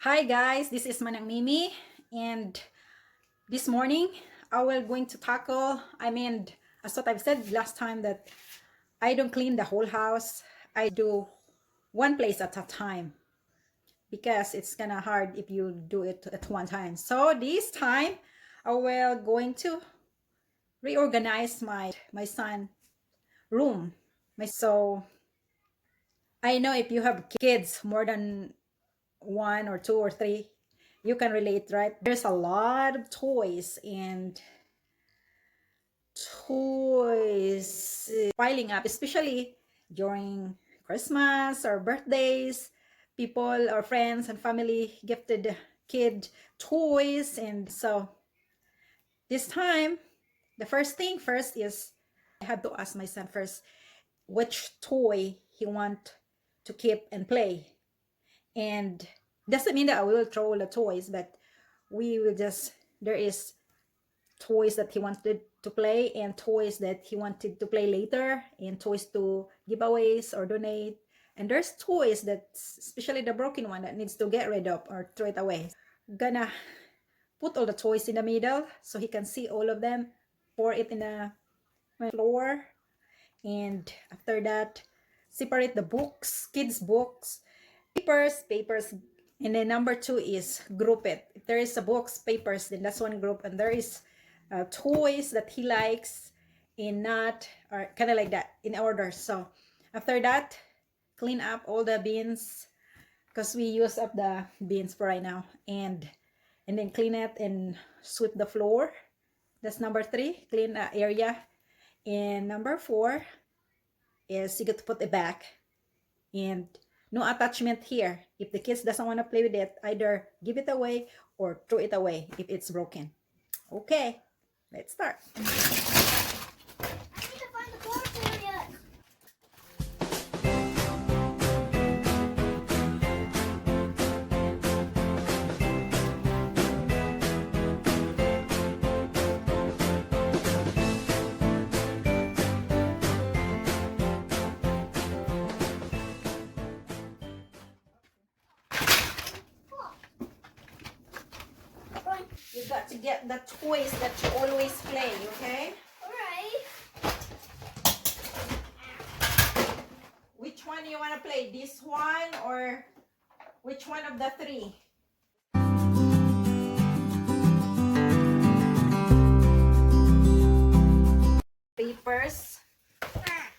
Hi guys, this is Manang Mimi, and this morning I will going to tackle, as what I've said last time, that I don't clean the whole house. I do one place at a time because it's kind of hard if you do it at one time. So this time I will going to reorganize my son room. So I know if you have kids more than one or two or three, you can relate, right? There's a lot of toys piling up, especially during Christmas or birthdays. People or friends and family gifted kid toys, and so this time the first thing first is I have to ask my son first which toy he want to keep and play. And doesn't mean that I will throw all the toys, but we will just, there is toys that he wanted to play and toys that he wanted to play later and toys to giveaways or donate. And there's toys that, especially the broken one, that needs to get rid of or throw it away. Gonna put all the toys in the middle so he can see all of them, pour it in the floor, and after that separate the books, kids books, papers, and then number two is group it. If there is a books, papers, then that's one group, and there is toys that he likes in not, or kind of like that, in order. So after that, clean up all the bins because we use up the bins for right now, and then clean it and sweep the floor. That's number three, clean the area. And number four is you get to put it back, and no attachment here. If the kids doesn't want to play with it, either give it away or throw it away if it's broken. Okay, let's start. I need to find the floor yet. You got to get the toys that you always play, okay? Alright. Which one you want to play? This one or which one of the three? Papers.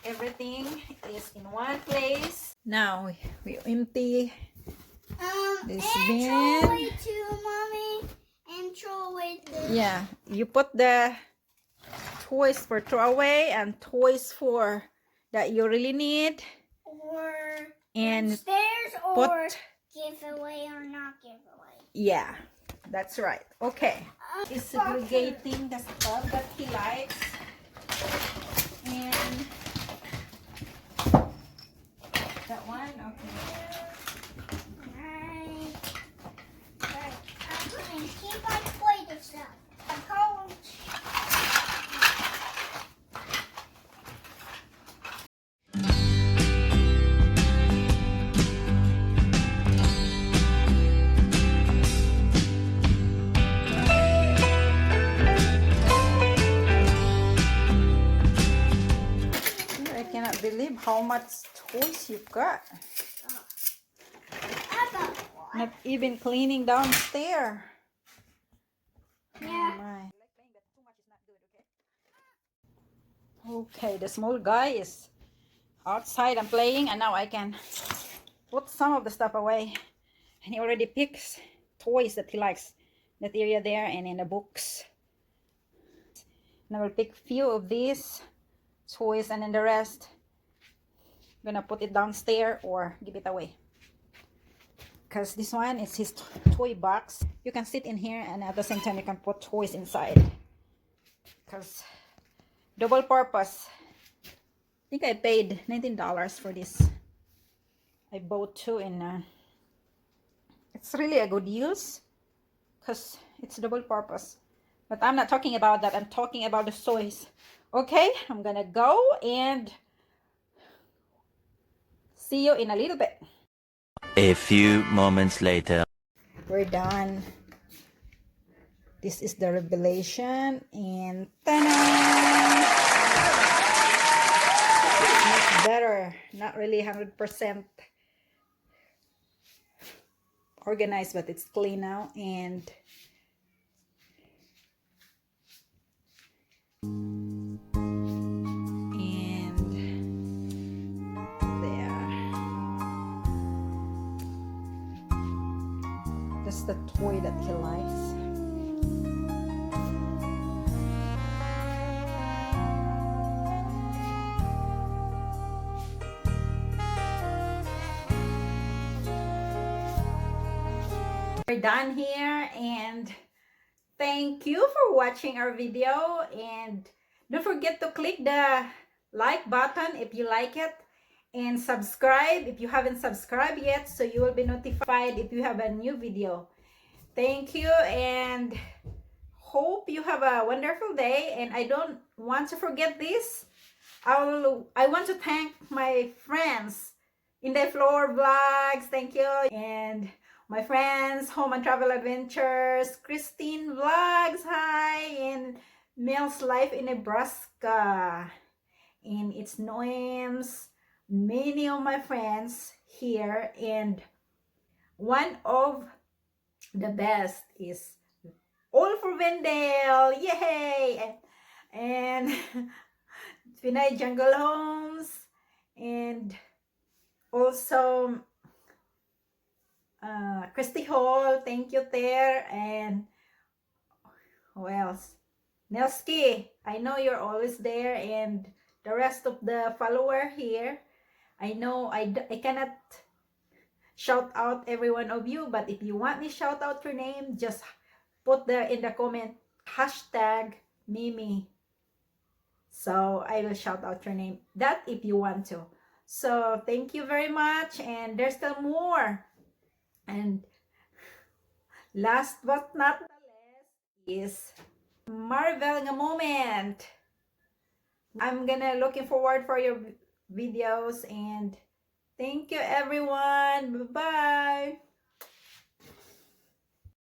Everything is in one place. Now we empty this and bin. throw away to mommy and throw away this. Yeah, you put the toys for throwaway and toys for that you really need, Or and upstairs or put, giveaway or not giveaway. yeah, that's right. Okay, is segregating the stuff that he likes, and that one, okay. Right. Keep on play this stuff. I cannot believe how much toys you got. Not even cleaning downstairs. Yeah. Oh my. Okay, the small guy is outside and playing, and now I can put some of the stuff away. And he already picks toys that he likes. That area there and in the books. And I will pick few of these toys, and then the rest I'm gonna put it downstairs or give it away. Because this one is his toy box. You can sit in here and at the same time you can put toys inside. Because double purpose. I think I paid $19 for this. I bought two in it's really a good use because it's double purpose. But I'm not talking about that. I'm talking about the toys. Okay, I'm gonna go and see you in a little bit. A few moments later. we're done. This is the revelation, and ta-da! It's much better. Not really 100% organized, but it's clean now. And there. That's the toy that he likes. We're done here, and thank you for watching our video, and don't forget to click the like button if you like it, and subscribe if you haven't subscribed yet, so you will be notified if you have a new video. Thank you, and hope you have a wonderful day. And I don't want to forget this. I want to thank my friends in the floor vlogs. Thank you. And my friends, Home and Travel Adventures, Christine Vlogs, hi, and Mel's Life in Nebraska, and it's Noems, many of my friends here, and one of the best is All for Vendale, yay! And Pinay Jungle Homes, and also Christy Hall, thank you there, and who else? Nelski, I know you're always there, and the rest of the follower here. I know I cannot shout out every one of you, but if you want me shout out your name, just put there in the comment hashtag Mimi. So I will shout out your name, that if you want to. So thank you very much, and there's still more. And last but not the least is Marvel nga moment. I'm gonna looking forward for your videos, and thank you everyone. Bye bye.